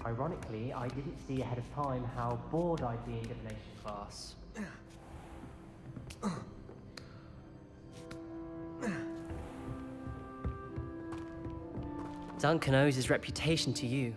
Ironically, I didn't see ahead of time how bored I'd be in divination class. Duncan owes his reputation to you.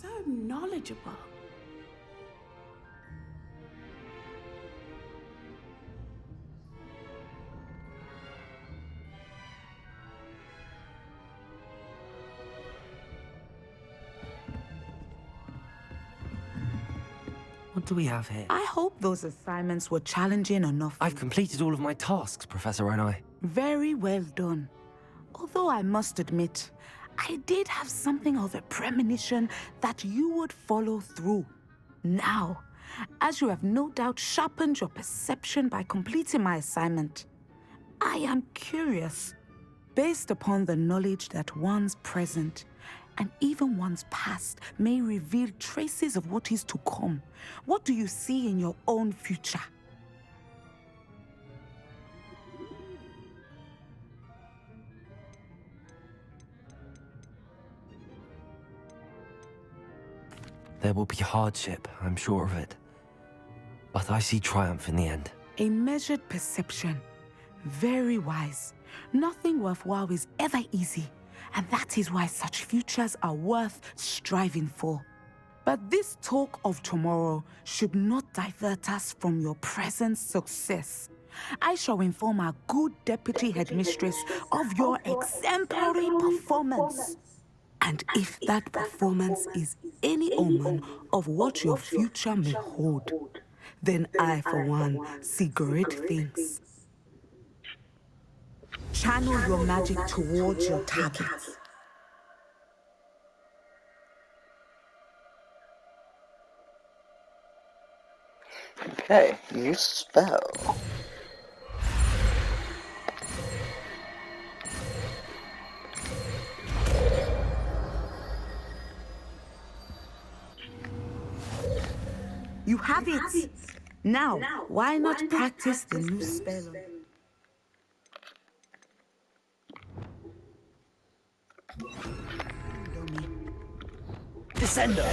So knowledgeable. What do we have here? I hope those assignments were challenging enough. I've completed all of my tasks, Professor Onai. Very well done. Although I must admit, I did have something of a premonition that you would follow through. Now, as you have no doubt sharpened your perception by completing my assignment, I am curious, based upon the knowledge that one's present and even one's past may reveal traces of what is to come. What do you see in your own future? There will be hardship, I'm sure of it. But I see triumph in the end. A measured perception. Very wise. Nothing worthwhile is ever easy, and that is why such futures are worth striving for. But this talk of tomorrow should not divert us from your present success. I shall inform our good deputy headmistress of your exemplary performance. And if that performance is any omen of what your future may hold, then I, for one, see great things. Channel your magic towards your target. Okay, new spell. You have it! Now, why not practice the new spell? Descender!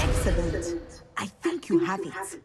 Excellent. I think you have it.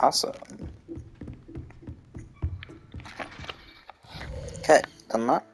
Awesome. Okay, done that.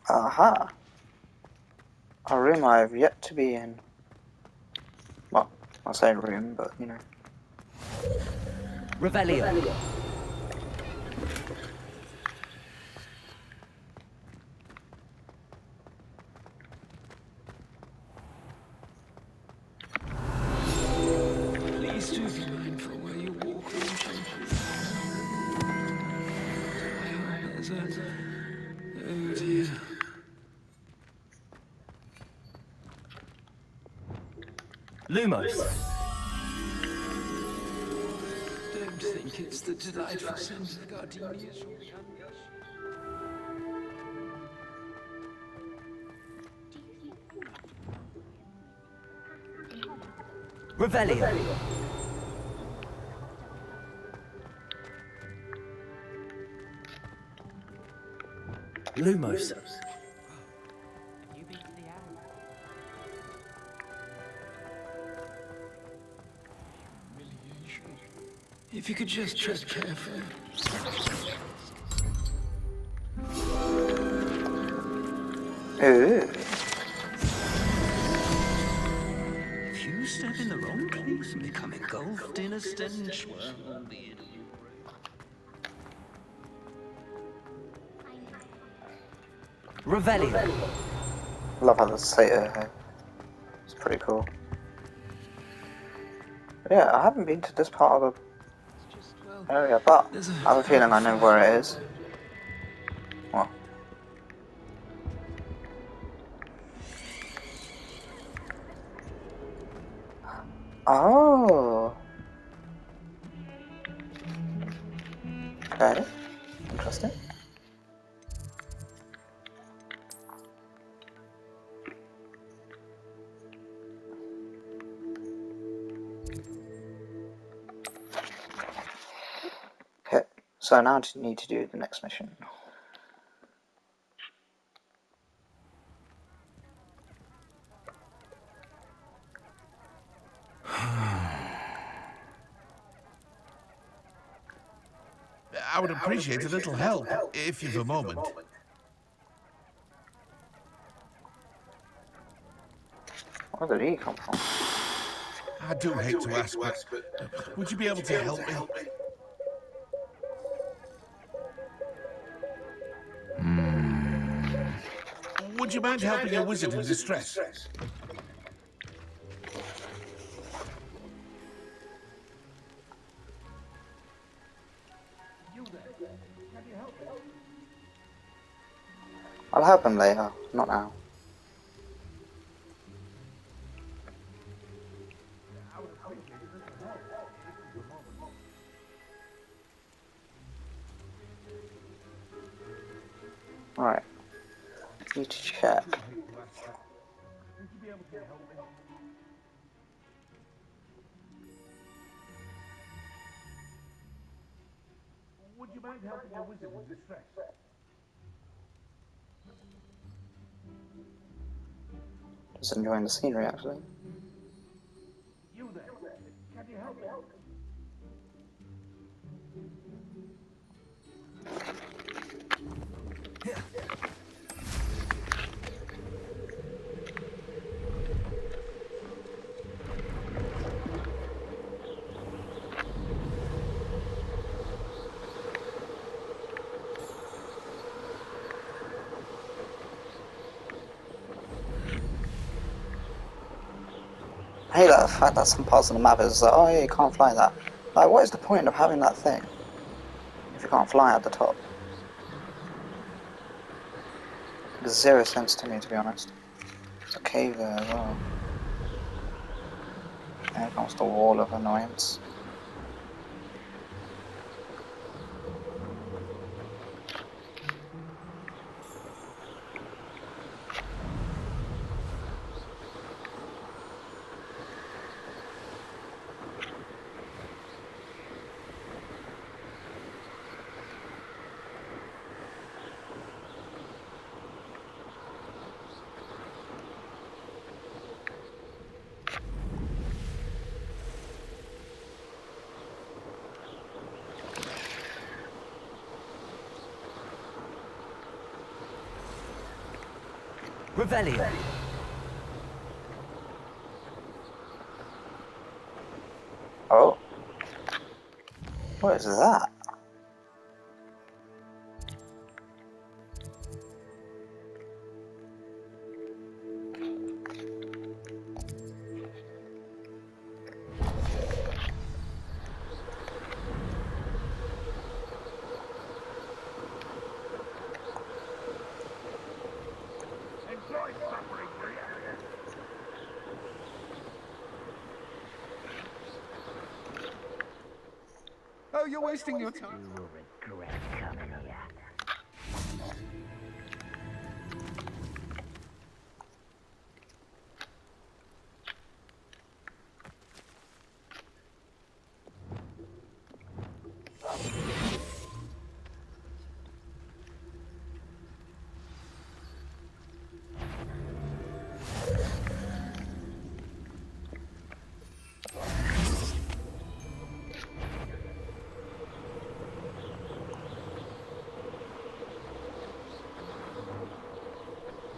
Aha! A room I've yet to be in. Well, I say room, but you know. Revelio. Please do be mindful where you walk on shampoo. Oh dear. Lumos. Don't think it's the delightful scent of gardenias. Revelio. Lumos. You been to the alley? If you could just tread carefully. Ooh. If you step in the wrong place and become engulfed in a stench, well, I'll be in. Revelio. Love how they say it here. It's pretty cool. But yeah, I haven't been to this part of the area, but I have a feeling I know where it is. What? Oh. Okay. Interesting. Okay, so now I just need to do the next mission. I would appreciate a little help, if you've a moment. Where did he come from? I do hate to ask, but would you be able to help me? Would you mind helping a wizard in distress? I'll help him later, not now. Alright. Need to check. Would you mind helping a wizard in distress? Just enjoying the scenery, actually. You there? Can you help me? I hate the fact that some parts of the map is like, oh yeah, you can't fly that. Like, what is the point of having that thing if you can't fly at the top? Makes zero sense to me, to be honest. There's a cave there as well. There comes the wall of annoyance. Revelio. Oh. What is that? Oh, you're wasting your time. You will regret coming here.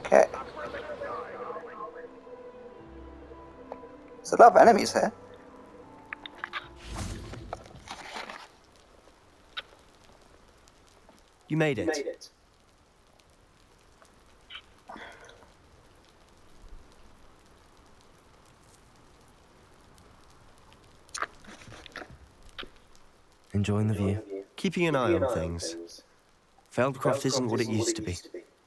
Okay. There's a lot of enemies here. You made it. Enjoying the view? Keeping an eye on things. Feldcroft isn't what it used to be.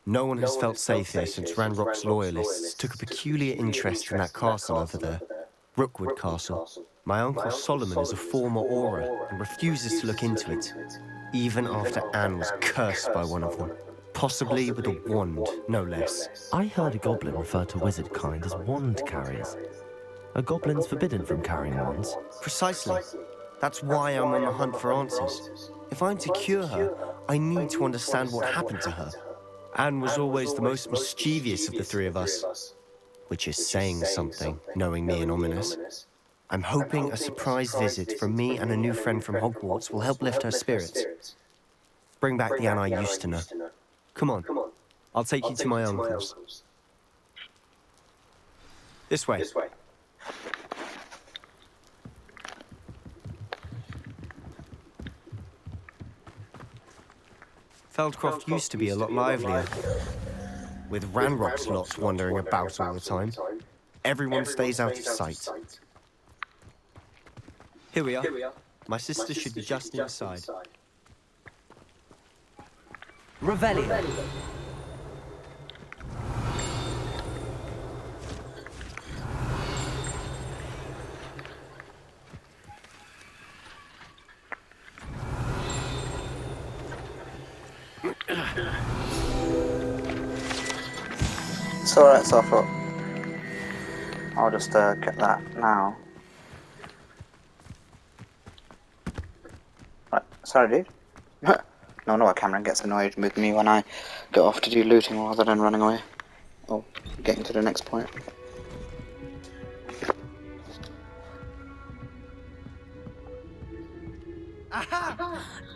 No one has felt safe here since Ranrock's loyalists took a peculiar interest in that castle over there. Rookwood Castle. My uncle Solomon is a former Auror and refuses to look into it, even after Anne was cursed by one of them. Possibly with a wand, no less. I heard a goblin refer to wizard kind as wand carriers. Are goblins forbidden from carrying wands? Precisely. That's why I'm on the hunt for answers. If I'm to cure her, I need to understand what happened to her. Anne was always the most mischievous of the three of us, which is saying something, knowing me and Ominous. I'm hoping a surprise visit from me and a new friend from Hogwarts will help lift her spirits. Bring back the Anne I used to know. Come on, I'll take you to my uncle's. This way. Feldcroft used to be a lot livelier, with Ranrock's lot wandering about all the time. Everyone stays out of sight. Here we are. My sister should be just inside. Revelio. It's alright, so I thought I'll just get that now. Right, sorry dude. No wonder why Cameron gets annoyed with me when I go off to do looting rather than running away. Or getting to the next point.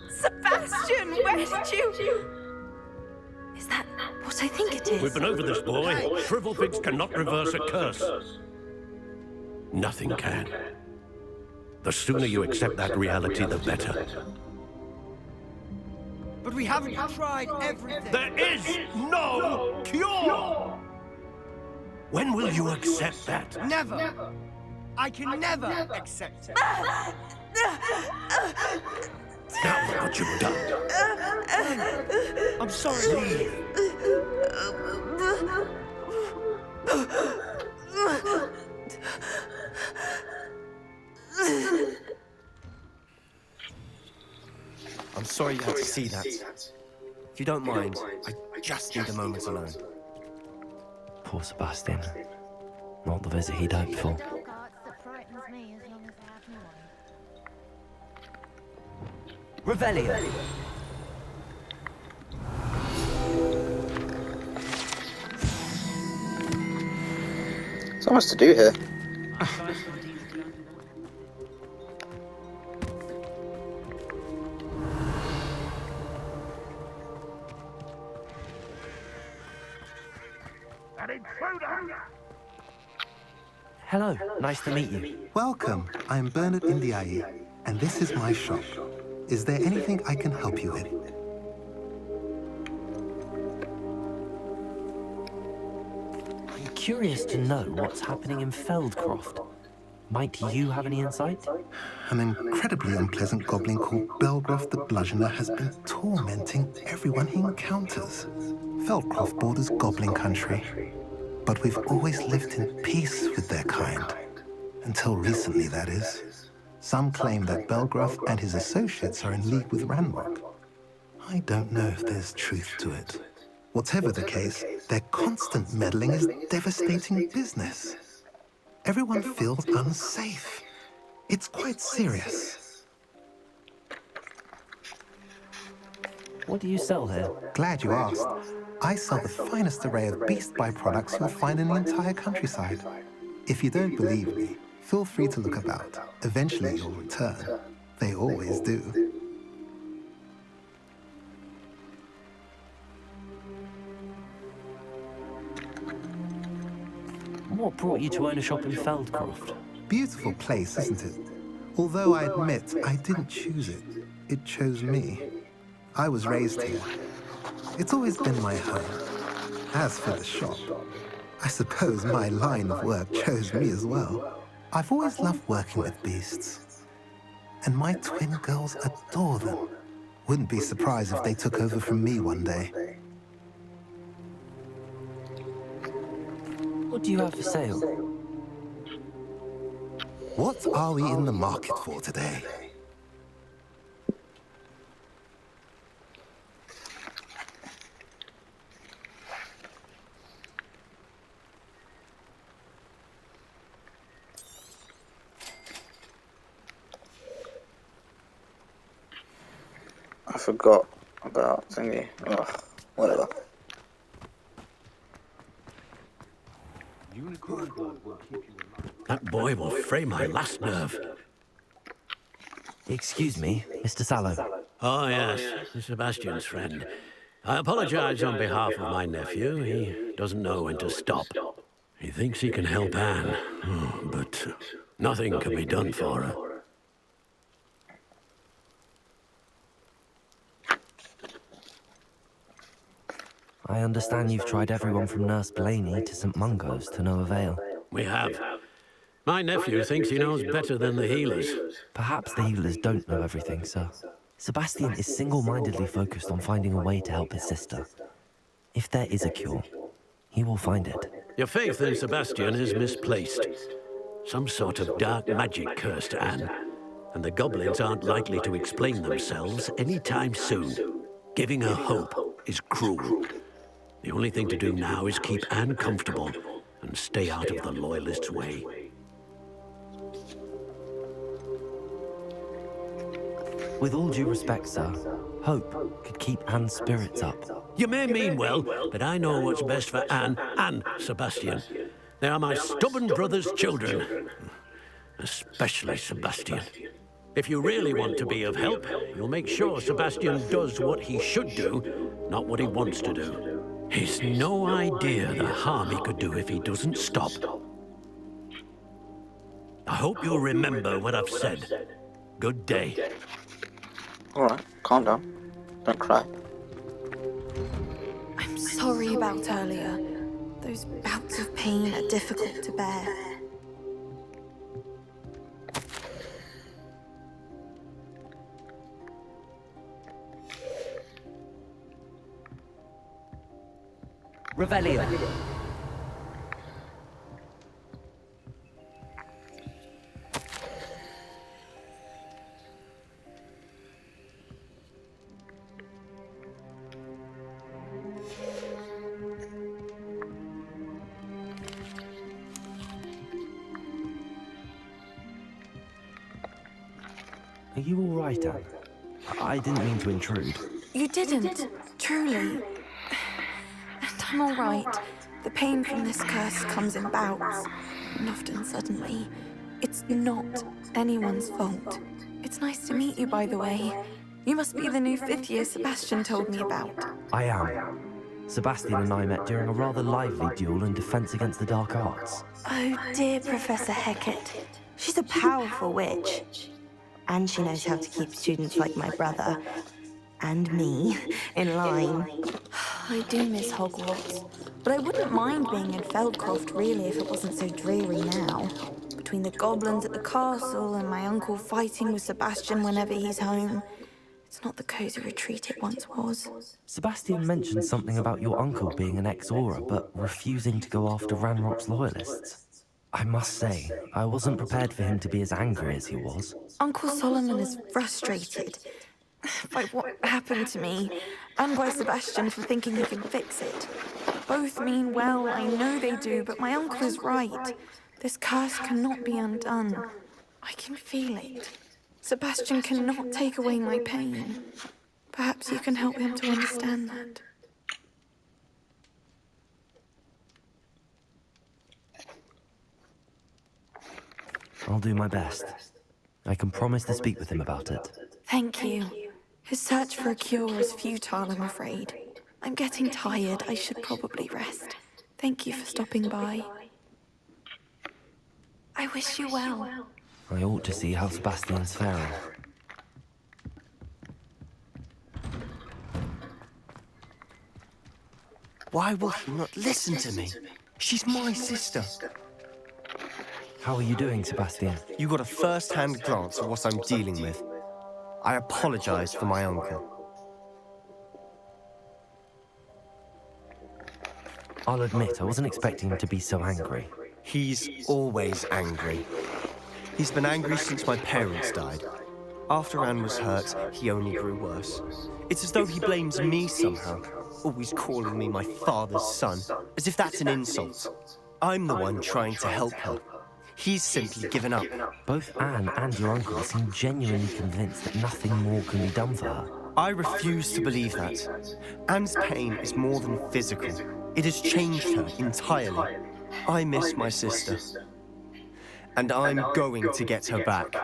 Sebastian, where did you... Is that what I think it is? We've been over this, boy. Shrivelfigs cannot reverse a curse. Nothing can. The sooner you accept that reality, the better. But we haven't tried everything. There is no cure! When will you accept that? Never. I can never accept it. Now look what you've done. I'm sorry. Leave. I'm sorry you had to see that. If you don't mind, I just need a moment alone. Poor Sebastian. Not the visit he'd hoped for. Revelio. So much to do here. An intruder! Hello, nice to meet you. Welcome. I'm Bernard Indiaye, and this is my shop. Is there anything I can help you with? I'm curious to know what's happening in Feldcroft. Might you have any insight? An incredibly unpleasant goblin called Belgroth the Bludgeoner has been tormenting everyone he encounters. Feldcroft borders goblin country, but we've always lived in peace with their kind. Until recently, that is. Some claim that Belgroth and his associates are in league with Ranrock. I don't know if there's truth to it. Whatever the case, their constant meddling is devastating business. Everyone feels unsafe. It's quite serious. What do you sell here? Glad you asked. I sell the finest array of beast byproducts you'll find in the entire countryside. If you don't believe me, feel free to look about. Eventually you'll return. They always do. What brought you to own a shop in Feldcroft? Beautiful place, isn't it? Although I admit I didn't choose it. It chose me. I was raised here. It's always been my home. As for the shop, I suppose my line of work chose me as well. I've always loved working with beasts. And my twin girls adore them. Wouldn't be surprised if they took over from me one day. What do you have for sale? What are we in the market for today? I forgot about thingy. Ugh, whatever. That boy will fray my last nerve. Excuse me, Mr. Sallow. Oh, yes, Sebastian's friend. I apologize on behalf of my nephew. He doesn't know when to stop. He thinks he can help Anne, but nothing can be done for her. I understand you've tried everyone from Nurse Blaney to St. Mungo's to no avail. We have. My nephew thinks he knows better than the healers. Perhaps the healers don't know everything, sir. Sebastian is single-mindedly focused on finding a way to help his sister. If there is a cure, he will find it. Your faith in Sebastian is misplaced. Some sort of dark magic cursed Anne, and the goblins aren't likely to explain themselves anytime soon. Giving her hope is cruel. The only thing to do now is keep Anne comfortable and stay out of the Loyalists' way. With all due respect, sir, hope could keep Anne's spirits up. You may mean well, but I know what's best for Anne and Sebastian. They are my stubborn brother's children. Especially Sebastian. If you really want to be of help, you'll make sure Sebastian does what he should do, not what he wants to do. He's no idea the harm he could do if he doesn't stop. I hope you'll remember what I've said. Good day. Alright, calm down. Don't cry. I'm sorry about earlier. Those bouts of pain are difficult to bear. Revelio. Are you all right, Anne? I didn't mean to intrude. You didn't, truly. And I'm all right. The pain from this curse comes in bouts, and often suddenly. It's not anyone's fault. It's nice to meet you, by the way. You must be the new 5th year Sebastian told me about. I am. Sebastian and I met during a rather lively duel in defense against the dark arts. Oh dear, Professor Hecat. She's a powerful witch. And she knows how to keep students like my brother, and me, in line. I do miss Hogwarts, but I wouldn't mind being in Feldcroft really if it wasn't so dreary now. Between the goblins at the castle and my uncle fighting with Sebastian whenever he's home, it's not the cosy retreat it once was. Sebastian mentioned something about your uncle being an ex-Aura, but refusing to go after Ranrock's loyalists. I must say, I wasn't prepared for him to be as angry as he was. Uncle Solomon is frustrated by what happened to me, and by Sebastian for thinking he can fix it. Both mean well, I know they do, but my uncle is right. This curse cannot be undone. I can feel it. Sebastian cannot take away my pain. Perhaps you can help him to understand that. I'll do my best. I can promise to speak with him about it. Thank you. His search for a cure is futile, I'm afraid. I'm getting tired. I should probably rest. Thank you for stopping by. I wish you well. I ought to see how Sebastian's faring. Why will he not listen to me? She's my sister. How are you doing, Sebastian? You got a first-hand glance at what I'm dealing with. I apologize for my uncle. I'll admit, I wasn't expecting him to be so angry. He's always angry. He's been angry since my parents died. After Anne was hurt, he only grew worse. It's as though he blames me somehow, always calling me my father's son, as if that's an insult. I'm the one trying to help her. He's simply given up. Both Anne and your uncle seem genuinely convinced that nothing more can be done for her. I refuse to believe that. Anne's pain is more than physical. It has changed her entirely. I miss my sister. And I'm going to get her back.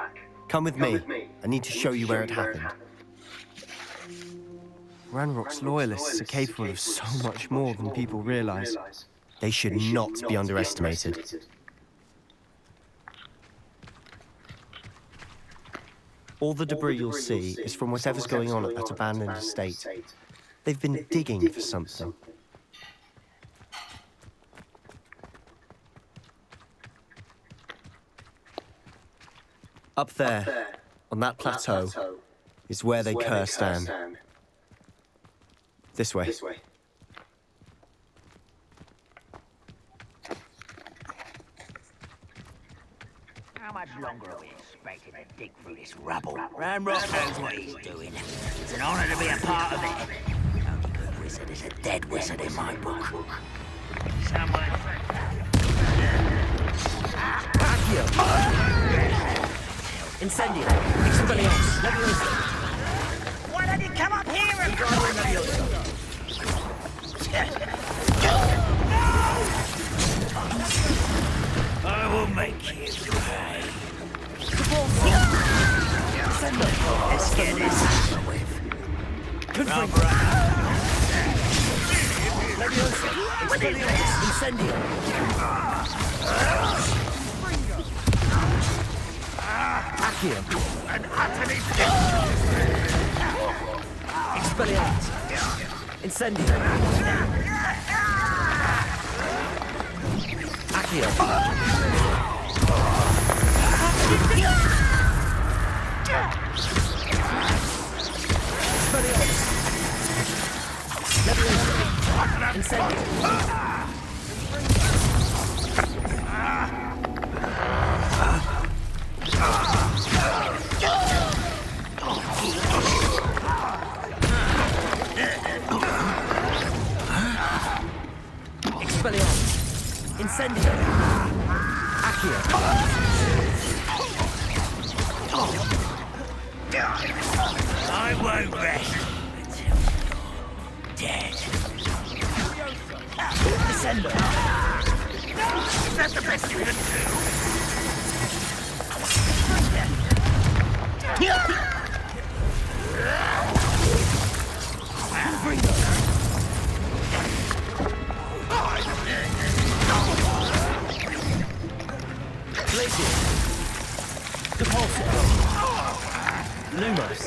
Come with me. I need to show you where it happened. Ranrock's loyalists are capable of so much more than people realize. They should not be underestimated. All the debris you'll see is from whatever's going on at that abandoned estate. They've been digging for something. Up there, on that plateau, is where they cursed Anne. This way. How much longer are we expected to dig through this rubble? Ranrock knows what he's doing. It's an honor to be a part of it. The only good wizard is a dead wizard in my book. Someone... Incendio! Expelliarmus! Leviosa! Why don't you come up here and... I will make you pay. Let's get this over with. Good for Leviosa! Expelliarmus! Incendio! Accio! And utterly Expelliarmus! Incendio! Accio! Expelliarmus! Leviosa! Incendio! Expelliarmus! Incendio! Accio! I won't rest until you're dead. Descendo! Is that the best you can do? Bring them! Lumos.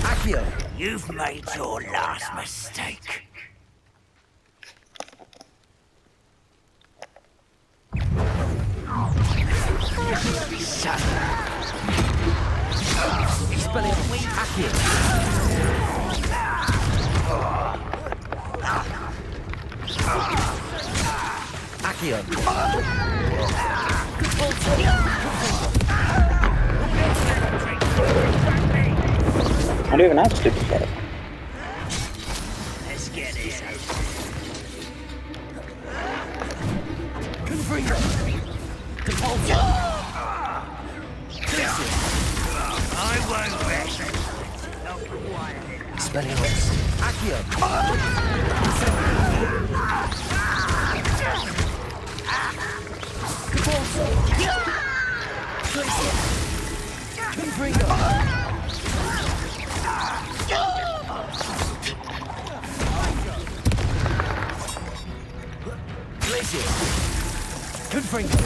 Accio. You've made your last mistake. Son. Expelliarmus. Accio. Accio. I don't even have stupid shit. Let's get it. Confringo. Depulso. I won't rest. Expelliarmus. Accio. Depulso. Confringo. Confringo.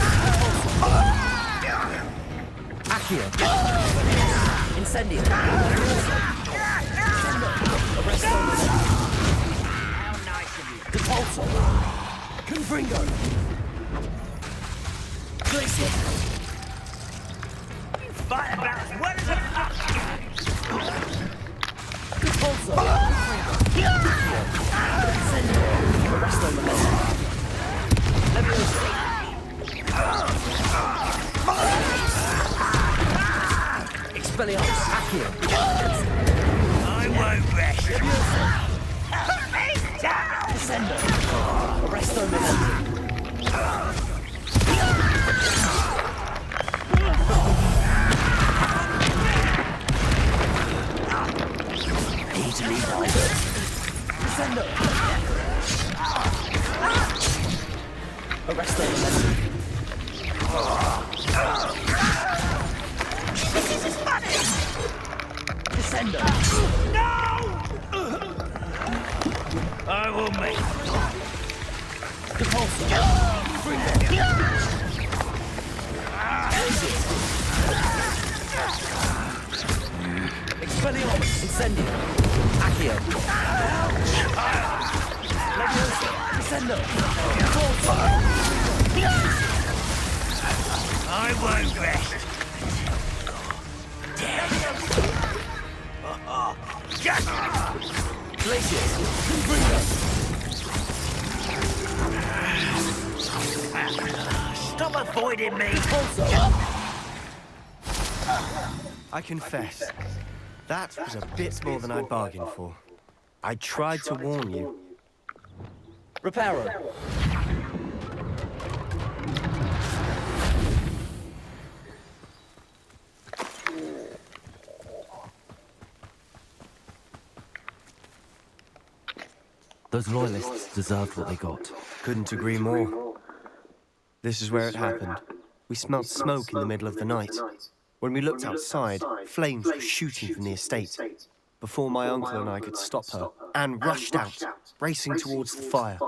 Accio. Incendio. Depulso. Confringo. Glacier. Fight about as well as a fuck. Depulso. Incendio. Arresto Momentum. Leviosa. Expelliarmus. Accio. I won't rest. Descendo. Arresto Momentum. Easily guided. Descendo. Arresto Momentum. This is funny. Descendo. No! I will make Depulso. Expelliarmus. Incendio. Accio. Leviosa. Descendo. Depulso. I won't rest. Glaciers. Confringo. Stop avoiding me. Depulso. I confess, that was a bit more than I bargained for. I tried to warn you. Reparo. Those loyalists deserved what they got. Couldn't agree more. This is where it happened. We smelled smoke in the middle of the night. When we looked outside, flames were shooting from the estate. Before my uncle and I could stop her, Anne rushed out, racing towards the fire,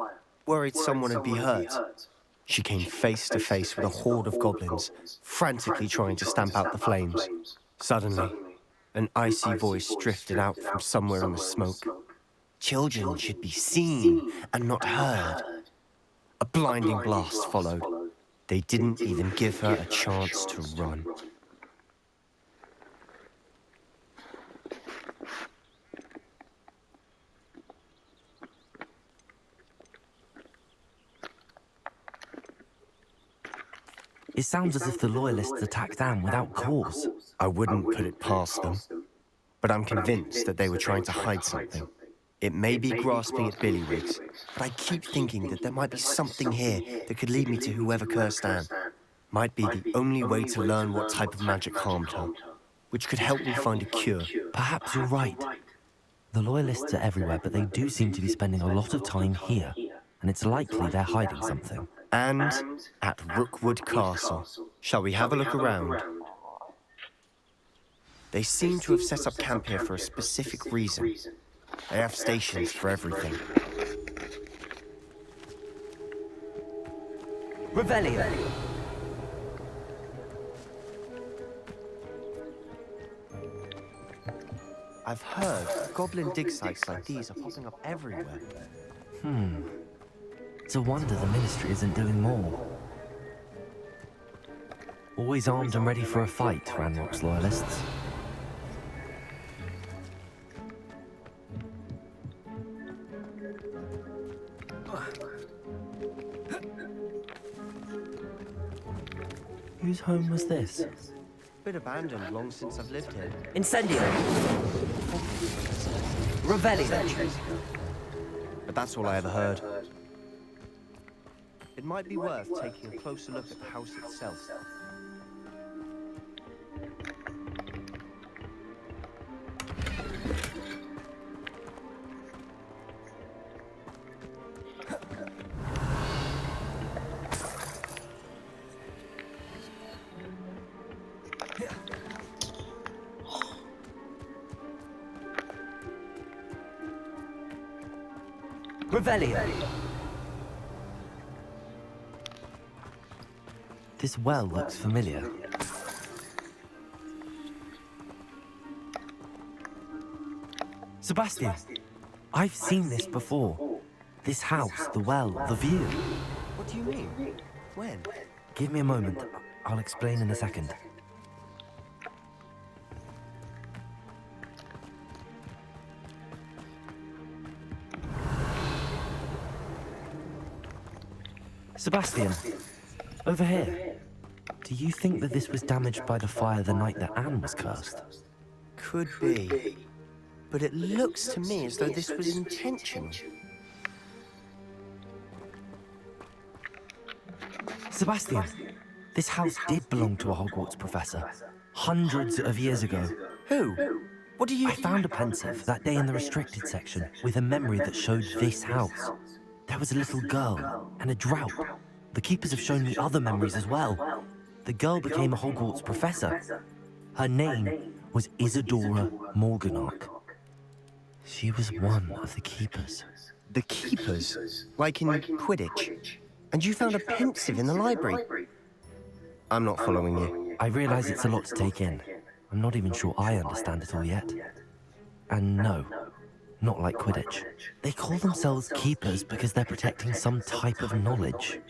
worried someone would be hurt. She came face to face with a horde of goblins, frantically trying to stamp out the flames. Suddenly, an icy voice drifted out from somewhere in the smoke. Children should be seen and not heard. A blinding blast followed. They didn't even give her a chance to run. It sounds as if the loyalists attacked Anne without cause. I wouldn't put it past them, but I'm convinced that they were trying to hide something. It may be grasping at billywigs, but I keep thinking that there might be something here that could lead me to whoever cursed Anne. Might be the only way to learn what type of magic harmed her, which could help me find a cure. Perhaps you're right. The loyalists are everywhere, but they do seem to be spending a lot of time here, and it's likely they're hiding something. And at Rookwood Castle. Shall we have a look around? They seem to have set up camp here for a specific reason. They have stations for everything. Revelio. I've heard goblin dig sites like these are popping up everywhere. It's a wonder the Ministry isn't doing more. Always armed and ready for a fight, Ranrock's loyalists. Whose home was this? Been abandoned long since I've lived here. Incendio! Revelio! But that's all I ever heard. It might be worth taking a closer look at the house itself. Revelio! This well looks familiar. Sebastian, I've seen this before. This house, the well, the view. What do you mean? When? Give me a moment. I'll explain in a second. Sebastian, over here. Do you think that this was damaged by the fire the night that Anne was cursed? Could be. But it looks to me as though this was intentional. Sebastian, this house did belong to a Hogwarts professor. Hundreds of years ago. Who? What do you... I found a pensive that day in the restricted section with a memory that showed this house. There was a little girl and a drought. The keepers have shown me other memories as well. The girl became a Hogwarts professor. Her name was Isadora Morganach. She was one of the keepers. The keepers? Like in Quidditch? And you found a pensive in the library? I'm not following you. I realize it's a lot to take in. I'm not even sure I understand it all yet. And no, not like Quidditch. They call themselves keepers because they're protecting some type of knowledge.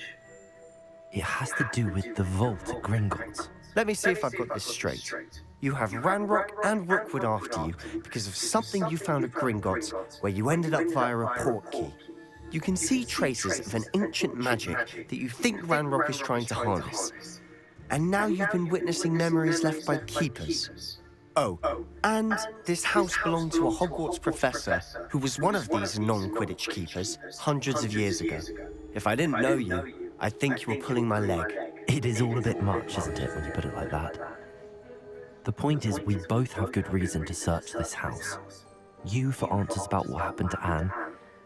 It has to do with the vault at Gringotts. Let me see if I've got this straight. You have Ranrock and Rookwood after you because of something you found at Gringotts where you ended up via a port key. You can see traces of an ancient magic that you think Ranrock is trying to harness. And now you've been witnessing memories left by keepers. Oh, and this house belonged to a Hogwarts professor who was one of these non-Quidditch keepers hundreds of years ago. If I didn't know you, I'd think you were pulling my leg. It is all a bit much, isn't it, when you put it like that? The point is, we both have good reason to search this house. You for answers about what happened to Anne,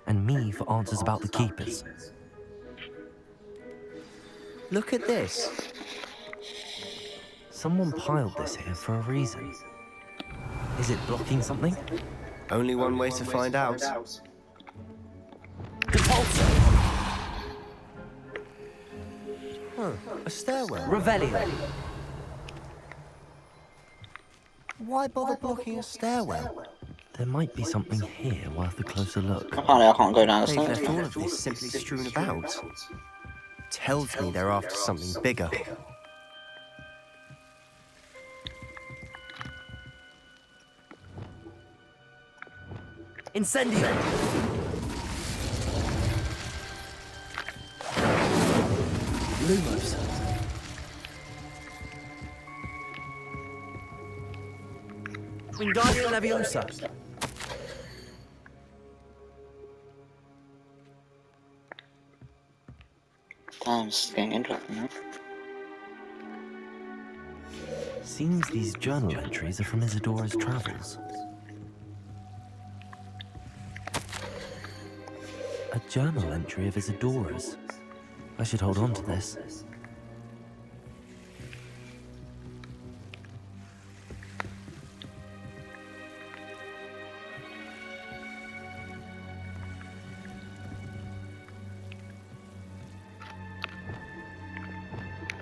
and me for answers about the keepers. Look at this. Someone piled this here for a reason. Is it blocking something? Only one way to find out. Huh, a stairwell. Revelio. Why bother blocking a stairwell? There might be something here worth a closer look. Apparently I can't go down the They've stairs. left all of this simply strewn about. Tells me they're after something bigger. Incendio! Lumos. Wingardium Leviosa. Damn, this is getting interesting now. Seems these journal entries are from Isadora's travels. A journal entry of Isadora's. I should hold on to this.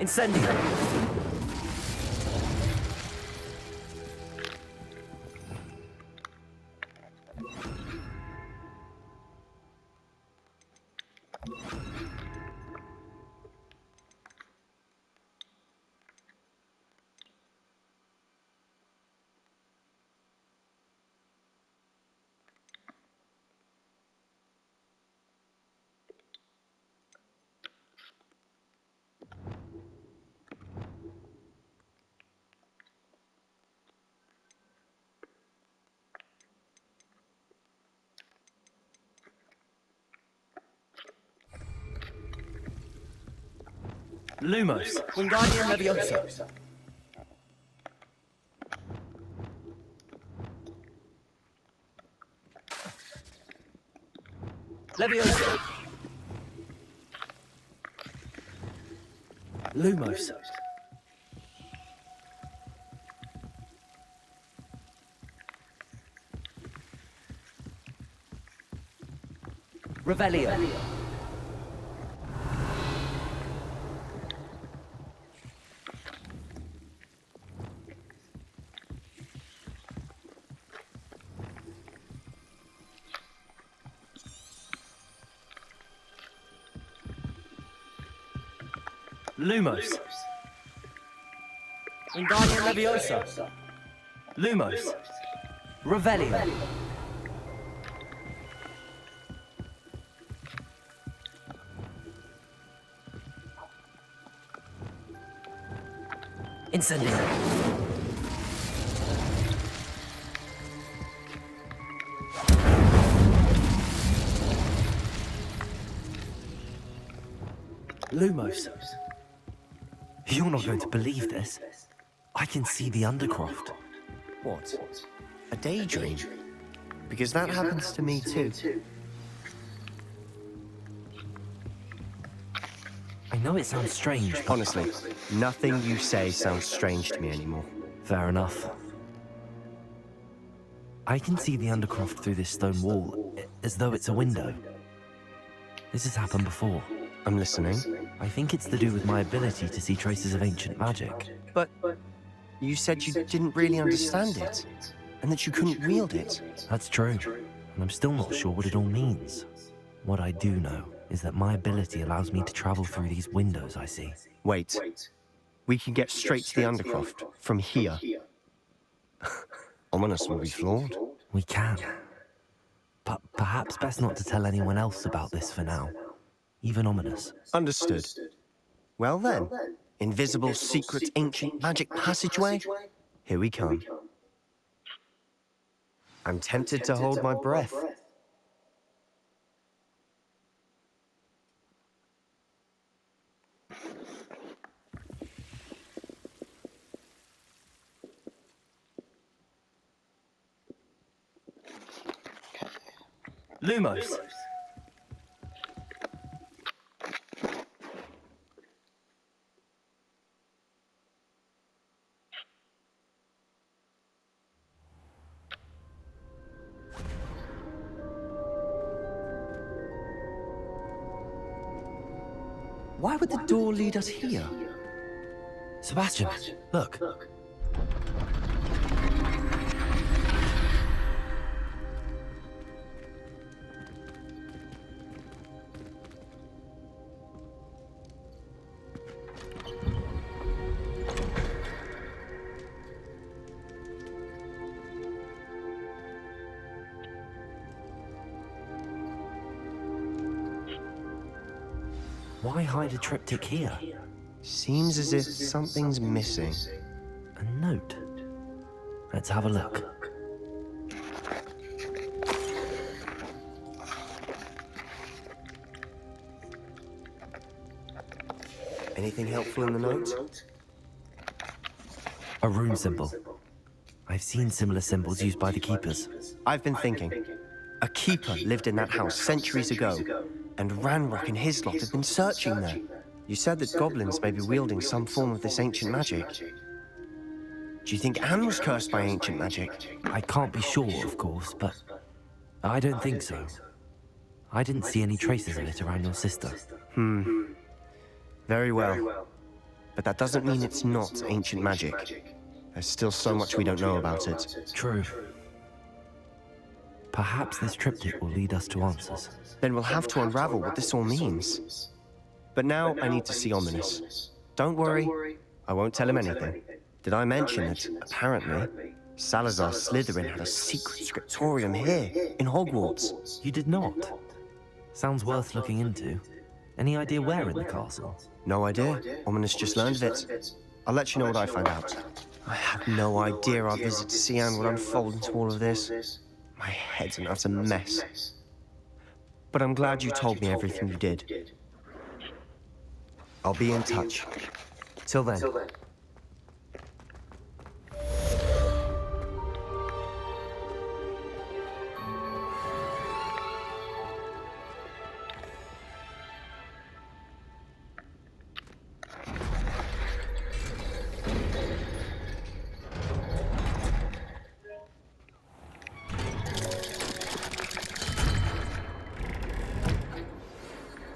Incendio! Lumos, Wingardium Leviosa. Leviosa. Lumos. Revelio. Lumos. Wingardium Leviosa. Lumos. Revelio. Incendio. Lumos. You're not going to believe this. I can see the Undercroft. What? A daydream? Because that happens to me too. I know it sounds strange, but... Honestly, nothing you say sounds strange to me anymore. Fair enough. I can see the Undercroft through this stone wall, as though it's a window. This has happened before. I'm listening. I think it's to do with my ability to see traces of ancient magic. But you said you didn't really understand it, and that you couldn't wield it. That's true, and I'm still not sure what it all means. What I do know is that my ability allows me to travel through these windows I see. Wait. We can get straight to the Undercroft from here. Ominous will be flawed. We can. But perhaps best not to tell anyone else about this for now. Even Ominous. Understood. Well then, invisible, secret, ancient magic passageway? Here we come. I'm tempted to hold my breath. Lumos. Why would the door lead us here? Sebastian, look. Why hide a triptych here? Seems as if something's missing. A note. Let's have a look. Anything helpful in the note? A rune symbol. I've seen similar symbols used by the keepers. I've been thinking. A keeper lived in that house centuries ago, and Ranrock and his lot have been searching there. You said that goblins may be wielding some form of this ancient magic. Do you think Anne was cursed by ancient magic? I can't be sure, of course, but I don't think so. I didn't see any traces of it around your sister. Very well. but that doesn't mean it's not ancient magic. There's still so much we don't know about it. True. Perhaps this triptych will lead us to answers. Then we'll have to unravel what this all means. But now I need to see Ominous. Don't worry, I won't tell him anything. Did I mention that, apparently, Salazar Slytherin had a secret scriptorium here, in Hogwarts? You did not? Sounds worth looking into. Any idea where in the castle? No idea. Ominous just learned of it. I'll let you know what I find out. I had no idea our visit to Cian would unfold into all of this. My head's an utter mess. But I'm glad you told me everything you did. I'll be in touch. Till then.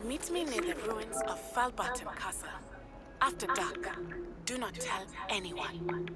Meet me near the ruins of Falbaton Castle. After dark, do not tell anyone.